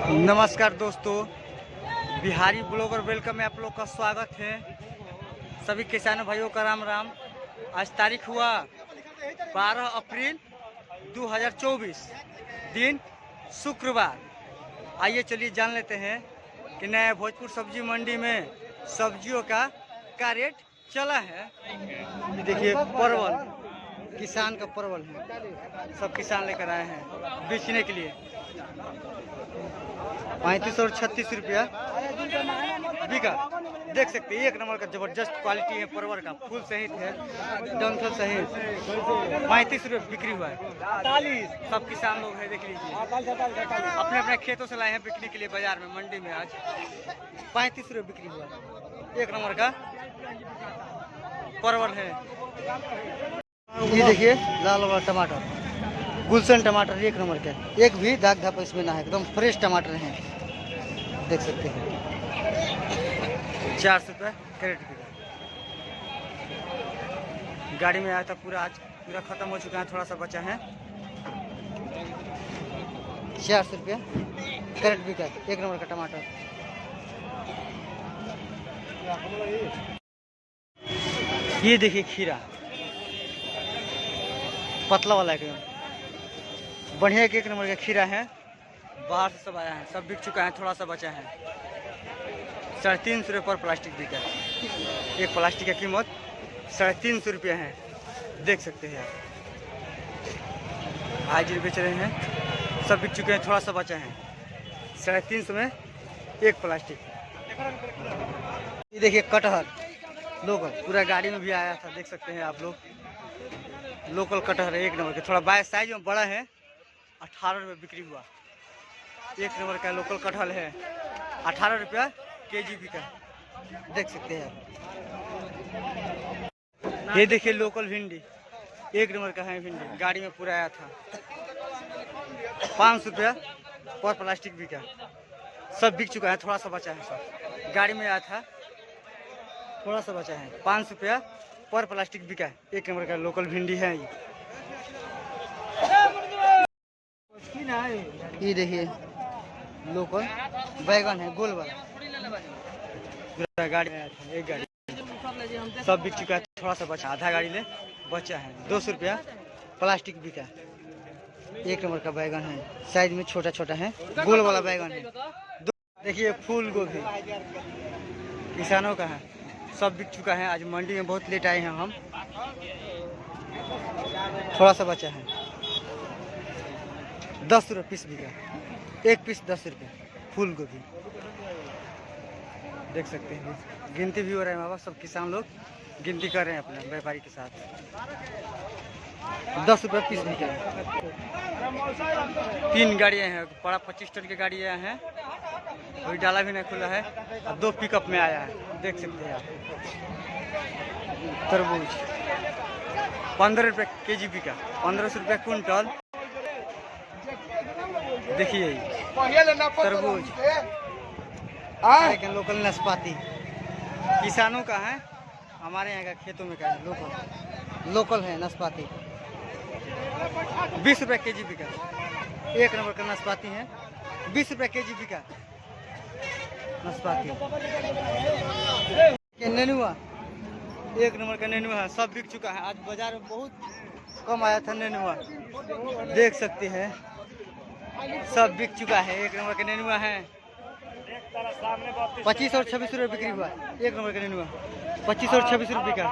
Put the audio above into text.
नमस्कार दोस्तों, Bihari blogger welcome में आप लोग का स्वागत है। सभी किसानों भाइयों का राम राम। आज तारीख हुआ 12 अप्रैल 2024, दिन शुक्रवार। आइए चलिए जान लेते हैं कि नया भोजपुर सब्जी मंडी में सब्जियों का क्या रेट चला है। ये देखिए परवल, किसान का परवल है, सब किसान लेकर आए हैं बेचने के लिए। 35 और 36 रुपया बिका। देख सकते हैं, एक नंबर का जबरदस्त क्वालिटी है परवल का। फूल सहित है, डंठल सहित 35 रुपये बिक्री हुआ है। सब किसान लोग हैं, देख लीजिए, अपने अपने खेतों से लाए हैं बिकने के लिए बाजार में, मंडी में। आज 35 रुपये बिक्री हुआ है। एक नंबर का परवल है। ये देखिए लाल वाला टमाटर, गुलशन टमाटर एक नंबर का, एक भी दाग धाप इसमें ना है, एकदम फ्रेश टमाटर हैं, देख सकते हैं। 400 रुपये कैरेट बिका। गाड़ी में आया था पूरा, आज पूरा खत्म हो चुका है, थोड़ा सा बचा है। 400 रुपये कैरेट बिका, एक नंबर का टमाटर। ये देखिए खीरा, पतला वाला एकदम बढ़िया, एक नंबर का खीरा है। बाहर से सब आया है, सब बिक चुका है, थोड़ा सा बचा है। 350 रुपये पर प्लास्टिक बिका है। एक प्लास्टिक की कीमत 350 रुपये है, देख सकते हैं आप। हाजिर बेच रहे हैं, सब बिक चुके हैं, थोड़ा सा बचा है। 350 में एक प्लास्टिक। ये देखिए कटहल लोकल, पूरा गाड़ी में भी आया था, देख सकते हैं आप लोग। लोकल कटहल है, एक नंबर का, थोड़ा बाय साइज में बड़ा है। 18 रुपये बिक्री हुआ। एक नंबर का लोकल कटहल है, 18 रुपया केजी बिका, देख सकते हैं आप। ये देखिए लोकल भिंडी, एक नंबर का है भिंडी, गाड़ी में पूरा आया था। 500 रुपया पर प्लास्टिक बिका, सब बिक चुका है, थोड़ा सा बचा है। सब गाड़ी में आया था, थोड़ा सा बचा है। 500 रुपया पर प्लास्टिक बिका, एक नंबर का लोकल भिंडी है। ये देखिए लोकल बैगन है, गोल वाला, गाड़ी में आया था, एक गाड़ी, सब बिक चुका है, थोड़ा सा बचा, आधा गाड़ी ले बचा है। 200 रुपया प्लास्टिक बिका, एक नंबर का बैगन है, साइज में छोटा छोटा है, गोल वाला बैगन है। देखिए फूल गोभी किसानों का है, सब बिक चुका है। आज मंडी में बहुत लेट आए हैं हम, थोड़ा सा बचा है। 10 रुपये पीस बिका, एक पीस 10 रुपये फूल गोभी, देख सकते हैं। गिनती भी हो रहा है बाबा, सब किसान लोग गिनती कर रहे हैं अपने व्यापारी के साथ। 10 रुपये पीस बिका। 3 गाड़ियाँ हैं, बड़ा 25 टन की गाड़ियाँ हैं, अभी डाला भी नहीं खुला है, और 2 पिकअप में आया है, देख सकते हैं आप। तरबूज 15 रुपये केजी बिका, 1500 रुपये कुंटल। देखिए तरबूज, लोकल नाशपाती किसानों का है, हमारे यहाँ का खेतों में का है, लोकल है नाशपाती। 20 रुपये केजी बिका, एक नंबर का नाशपाती है, 20 रुपये केजी बिका नाशपाती। नेनुआ, एक नंबर का नेनुआ है, सब बिक चुका है। आज बाजार में बहुत कम आया था नेनुआ, देख सकते हैं, सब बिक चुका है। एक नंबर का नेनुआ है, 25 और 26 रुपये बिक्री हुआ। एक नंबर का नेनुआ 25 और 26 रुपये का।